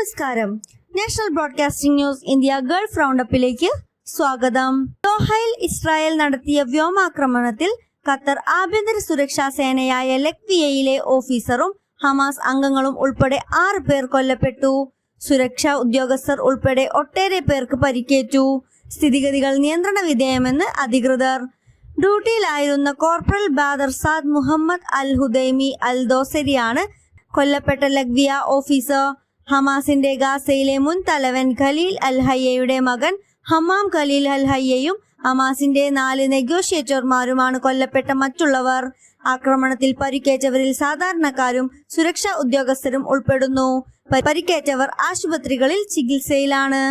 നമസ്കാരം. National broadcasting news India Gulf റൗണ്ടപ്പിലേക്ക് സ്വാഗതം. ദോഹയിൽ ഇസ്രായേൽ നടത്തിയ വ്യോമാക്രമണത്തിൽ ഖത്തർ ആഭ്യന്തര സുരക്ഷാ സേനയായ ലക്വിയയിലെ ഓഫീസറും ഹമാസ് അംഗങ്ങളും ഉൾപ്പെടെ 6 പേർ കൊല്ലപ്പെട്ടു. സുരക്ഷാ ഉദ്യോഗസ്ഥർ ഉൾപ്പെടെ ഒട്ടേറെ പേർക്ക് പരിക്കേറ്റു. സ്ഥിതിഗതികൾ നിയന്ത്രണ വിധേയമെന്ന് അധികൃതർ. ഡ്യൂട്ടിയിലായിരുന്ന കോർപ്പറൽ ബാദർ സാദ് മുഹമ്മദ് അൽ ഹുദൈമി അൽ ദോസരിയാണ് കൊല്ലപ്പെട്ട ലഗ്വിയ ഓഫീസർ. ഹമാസിന്റെ ഗാസയിലെ മുൻ തലവൻ ഖലീൽ അൽ ഹയ്യയുടെ മകൻ ഹമാം ഖലീൽ അൽ ഹയ്യയും ഹമാസിന്റെ 4 നെഗോഷിയേറ്റർമാരുമാണ് കൊല്ലപ്പെട്ട മറ്റുള്ളവർ. ആക്രമണത്തിൽ പരിക്കേറ്റവരിൽ സാധാരണക്കാരും സുരക്ഷാ ഉദ്യോഗസ്ഥരും ഉൾപ്പെടുന്നു. പരിക്കേറ്റവർ ആശുപത്രികളിൽ ചികിത്സയിലാണ്.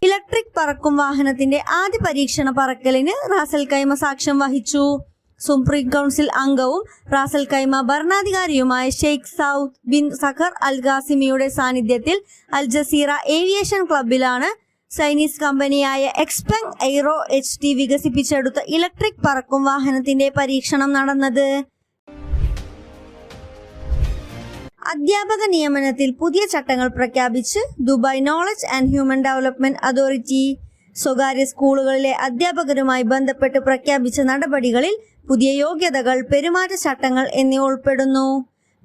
ഇലക്ട്രിക് പറക്കും വാഹനത്തിന്റെ ആദ്യ പരീക്ഷണ പറക്കലിന് റാസൽ ഖൈമ സാക്ഷ്യം വഹിച്ചു. സുപ്രീം കൗൺസിൽ അംഗവും റാസൽ ഖൈമ ഭരണാധികാരിയുമായ Sheikh Saud bin Saqr al ഖാസിമിയുടെ സാന്നിധ്യത്തിൽ അൽ ജസീറ ഏവിയേഷൻ ക്ലബിലാണ് ചൈനീസ് കമ്പനിയായ എക്സ്പെങ് എയ്റോ HT വികസിപ്പിച്ചെടുത്ത ഇലക്ട്രിക് പറക്കും വാഹനത്തിന്റെ പരീക്ഷണം നടന്നത്. അധ്യാപക നിയമനത്തിൽ പുതിയ ചട്ടങ്ങൾ പ്രഖ്യാപിച്ച് Dubai knowledge and human development authority. സ്വകാര്യ സ്കൂളുകളിലെ അധ്യാപകരുമായി ബന്ധപ്പെട്ട് പ്രഖ്യാപിച്ച നടപടികളിൽ പുതിയ യോഗ്യതകൾ, പെരുമാറ്റച്ചട്ടങ്ങൾ എന്നിവ ഉൾപ്പെടുന്നു.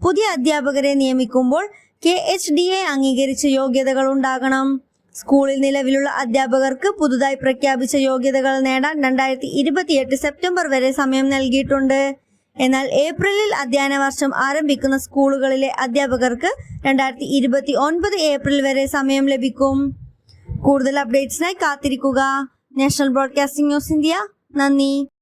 പുതിയ അധ്യാപകരെ നിയമിക്കുമ്പോൾ KHDA അംഗീകരിച്ച യോഗ്യതകൾ ഉണ്ടാകണം. സ്കൂളിൽ നിലവിലുള്ള അധ്യാപകർക്ക് പുതുതായി പ്രഖ്യാപിച്ച യോഗ്യതകൾ നേടാൻ 2028 സെപ്റ്റംബർ വരെ സമയം നൽകിയിട്ടുണ്ട്. എന്നാൽ ഏപ്രിലിൽ അധ്യയന വർഷം ആരംഭിക്കുന്ന സ്കൂളുകളിലെ അധ്യാപകർക്ക് 2029 ഏപ്രിൽ വരെ സമയം ലഭിക്കും. കൂടുതൽ അപ്ഡേറ്റ്സിനായി കാത്തിരിക്കുക. National broadcasting news India. നന്ദി.